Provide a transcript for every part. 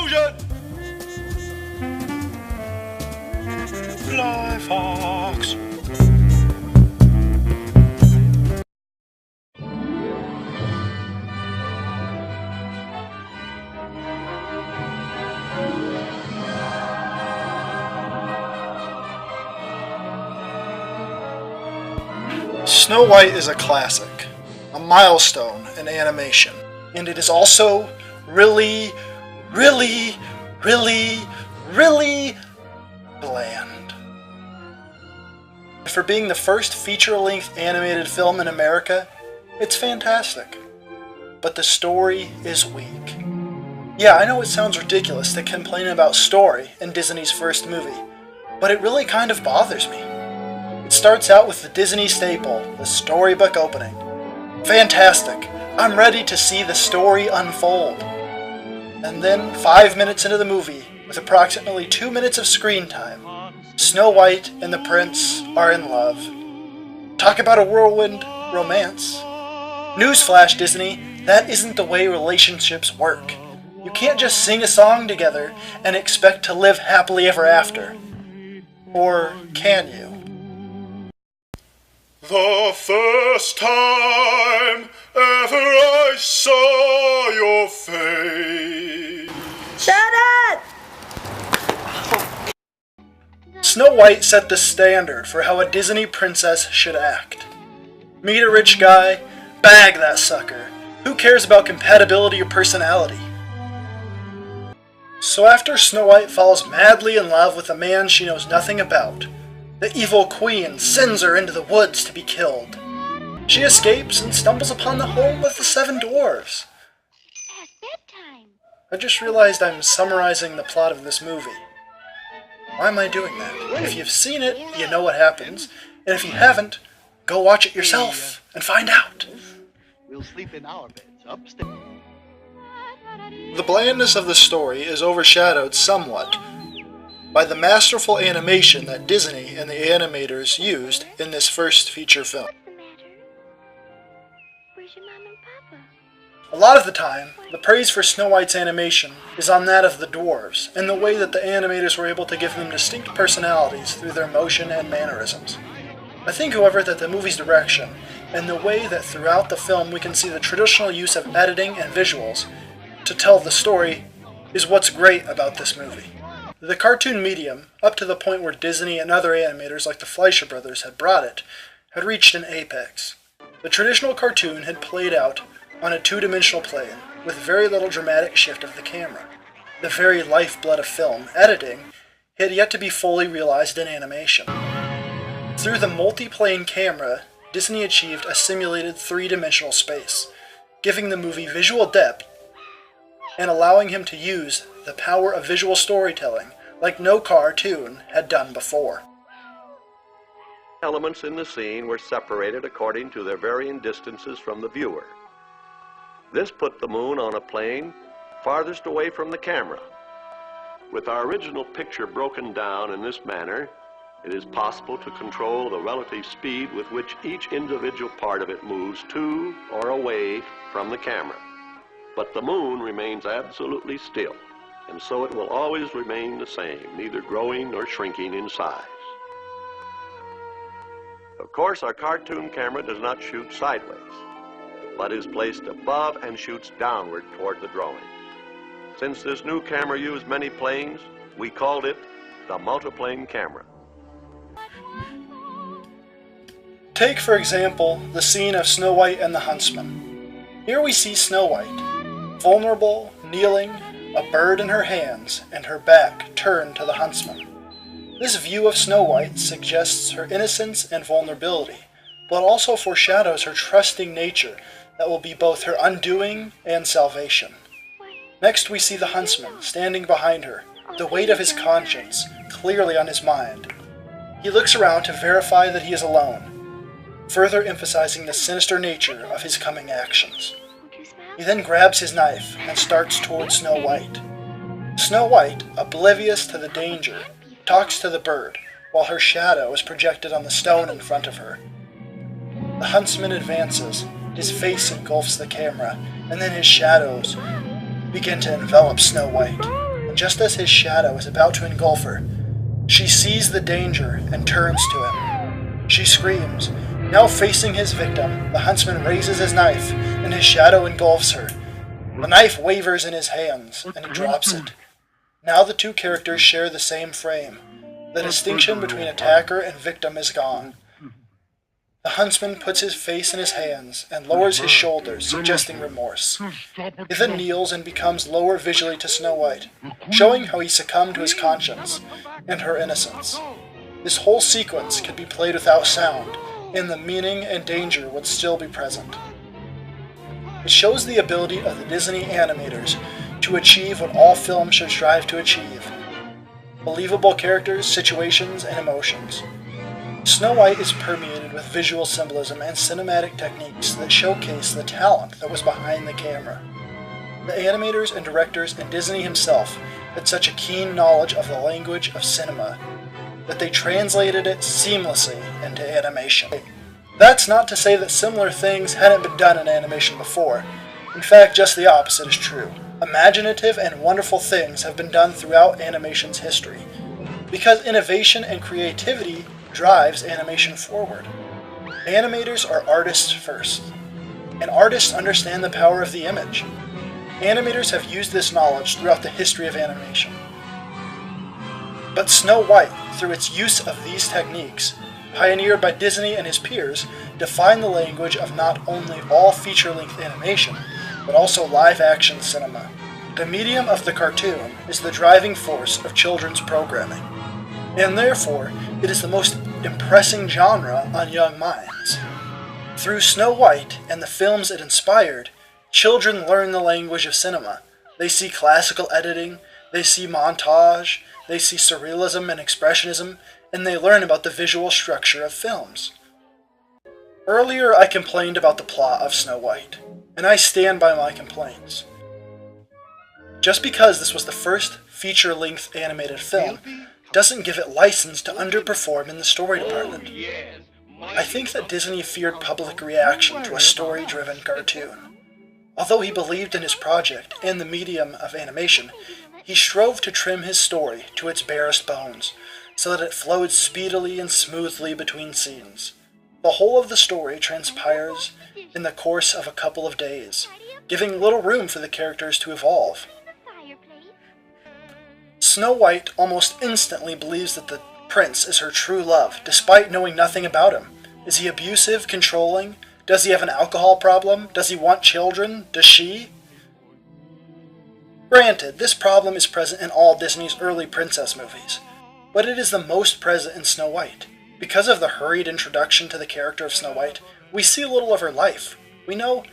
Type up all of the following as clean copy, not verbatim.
explosion! Fly Fox! Snow White is a classic, a milestone in animation, and it is also really bland. For being the first feature-length animated film in America, it's fantastic. But the story is weak. Yeah, I know it sounds ridiculous to complain about story in Disney's first movie, but it really kind of bothers me. It starts out with the Disney staple, the storybook opening. Fantastic! I'm ready to see the story unfold. And then, 5 minutes into the movie, with approximately 2 minutes of screen time, Snow White and the Prince are in love. Talk about a whirlwind romance. Newsflash, Disney, that isn't the way relationships work. You can't just sing a song together and expect to live happily ever after. Or can you? The first time ever I saw your face. Shut up! Snow White set the standard for how a Disney princess should act. Meet a rich guy, bag that sucker. Who cares about compatibility or personality? So after Snow White falls madly in love with a man she knows nothing about, the evil queen sends her into the woods to be killed. She escapes and stumbles upon the home of the Seven Dwarves. Past bedtime. I just realized I'm summarizing the plot of this movie. Why am I doing that? If you've seen it, you know what happens. And if you haven't, go watch it yourself and find out. We'll sleep in our beds upstairs. The blandness of the story is overshadowed somewhat by the masterful animation that Disney and the animators used in this first feature film. What's the matter? Where's your mom and papa? A lot of the time, the praise for Snow White's animation is on that of the dwarves, and the way that the animators were able to give them distinct personalities through their motion and mannerisms. I think, however, that the movie's direction, and the way that throughout the film we can see the traditional use of editing and visuals to tell the story, is what's great about this movie. The cartoon medium, up to the point where Disney and other animators like the Fleischer brothers had brought it, had reached an apex. The traditional cartoon had played out on a two-dimensional plane, with very little dramatic shift of the camera. The very lifeblood of film, editing, had yet to be fully realized in animation. Through the multi-plane camera, Disney achieved a simulated three-dimensional space, giving the movie visual depth and allowing him to use the power of visual storytelling like no cartoon had done before. Elements in the scene were separated according to their varying distances from the viewer. This put the moon on a plane farthest away from the camera. With our original picture broken down in this manner, it is possible to control the relative speed with which each individual part of it moves to or away from the camera. But the moon remains absolutely still, and so it will always remain the same, neither growing nor shrinking in size. Of course, our cartoon camera does not shoot sideways, but is placed above and shoots downward toward the drawing. Since this new camera used many planes, we called it the multiplane camera. Take, for example, the scene of Snow White and the Huntsman. Here we see Snow White, vulnerable, kneeling, a bird in her hands, and her back turned to the huntsman. This view of Snow White suggests her innocence and vulnerability, but also foreshadows her trusting nature that will be both her undoing and salvation. Next we see the huntsman standing behind her, the weight of his conscience clearly on his mind. He looks around to verify that he is alone, further emphasizing the sinister nature of his coming actions. He then grabs his knife and starts towards Snow White. Snow White, oblivious to the danger, talks to the bird, while her shadow is projected on the stone in front of her. The huntsman advances, his face engulfs the camera, and then his shadows begin to envelop Snow White. just as his shadow is about to engulf her. She sees the danger and turns to him. She screams. Now facing his victim, the huntsman raises his knife, and his shadow engulfs her. The knife wavers in his hands, and he drops it. Now the two characters share the same frame. The distinction between attacker and victim is gone. The huntsman puts his face in his hands and lowers his shoulders, suggesting remorse. He then kneels and becomes lower visually to Snow White, showing how he succumbed to his conscience and her innocence. This whole sequence could be played without sound, and the meaning and danger would still be present. It shows the ability of the Disney animators to achieve what all films should strive to achieve: believable characters, situations, and emotions. Snow White is permeated with visual symbolism and cinematic techniques that showcase the talent that was behind the camera. The animators and directors and Disney himself had such a keen knowledge of the language of cinema that they translated it seamlessly into animation. That's not to say that similar things hadn't been done in animation before. In fact, just the opposite is true. Imaginative and wonderful things have been done throughout animation's history, because innovation and creativity drives animation forward. Animators are artists first, and artists understand the power of the image. Animators have used this knowledge throughout the history of animation. But Snow White, through its use of these techniques, pioneered by Disney and his peers, defined the language of not only all feature-length animation, but also live-action cinema. The medium of the cartoon is the driving force of children's programming, and therefore it is the most impressing genre on young minds. Through Snow White and the films it inspired, children learn the language of cinema. They see classical editing, they see montage, they see surrealism and expressionism, and they learn about the visual structure of films. Earlier I complained about the plot of Snow White, and I stand by my complaints. Just because this was the first feature-length animated film doesn't give it license to underperform in the story department. I think that Disney feared public reaction to a story-driven cartoon. Although he believed in his project and the medium of animation, he strove to trim his story to its barest bones, so that it flowed speedily and smoothly between scenes. The whole of the story transpires in the course of a couple of days, giving little room for the characters to evolve. Snow White almost instantly believes that the prince is her true love, despite knowing nothing about him. Is he abusive, controlling? Does he have an alcohol problem? Does he want children? Does she? Granted, this problem is present in all Disney's early princess movies, but it is the most present in Snow White. Because of the hurried introduction to the character of Snow White, we see little of her life. We know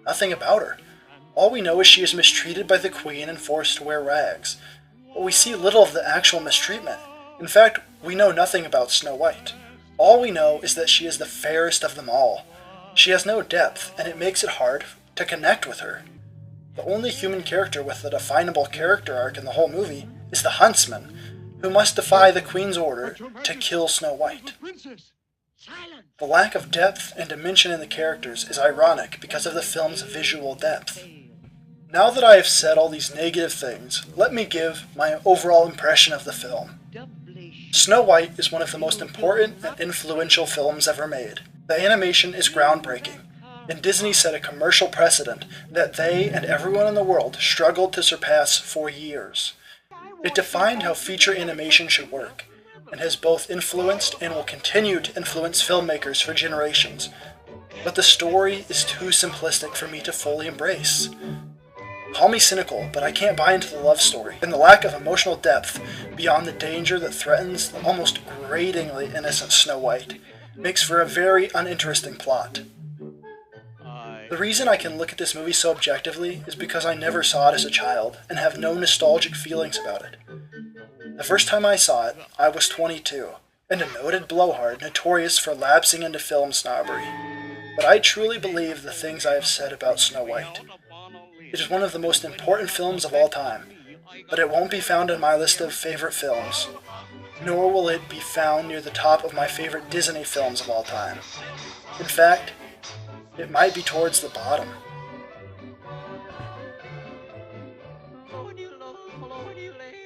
nothing about her. All we know is she is mistreated by the queen and forced to wear rags. But we see little of the actual mistreatment. In fact, we know nothing about Snow White. All we know is that she is the fairest of them all. She has no depth, and it makes it hard to connect with her. The only human character with a definable character arc in the whole movie is the huntsman, who must defy the Queen's order to kill Snow White. The lack of depth and dimension in the characters is ironic because of the film's visual depth. Now that I have said all these negative things, let me give my overall impression of the film. Snow White is one of the most important and influential films ever made. The animation is groundbreaking, and Disney set a commercial precedent that they and everyone in the world struggled to surpass for years. It defined how feature animation should work, and has both influenced and will continue to influence filmmakers for generations. But the story is too simplistic for me to fully embrace. Call me cynical, but I can't buy into the love story, and the lack of emotional depth beyond the danger that threatens the almost gratingly innocent Snow White makes for a very uninteresting plot. The reason I can look at this movie so objectively is because I never saw it as a child and have no nostalgic feelings about it. The first time I saw it, I was 22, and a noted blowhard notorious for lapsing into film snobbery. But I truly believe the things I have said about Snow White. It is one of the most important films of all time, but it won't be found in my list of favorite films, nor will it be found near the top of my favorite Disney films of all time. In fact, it might be towards the bottom. Lordy, lady.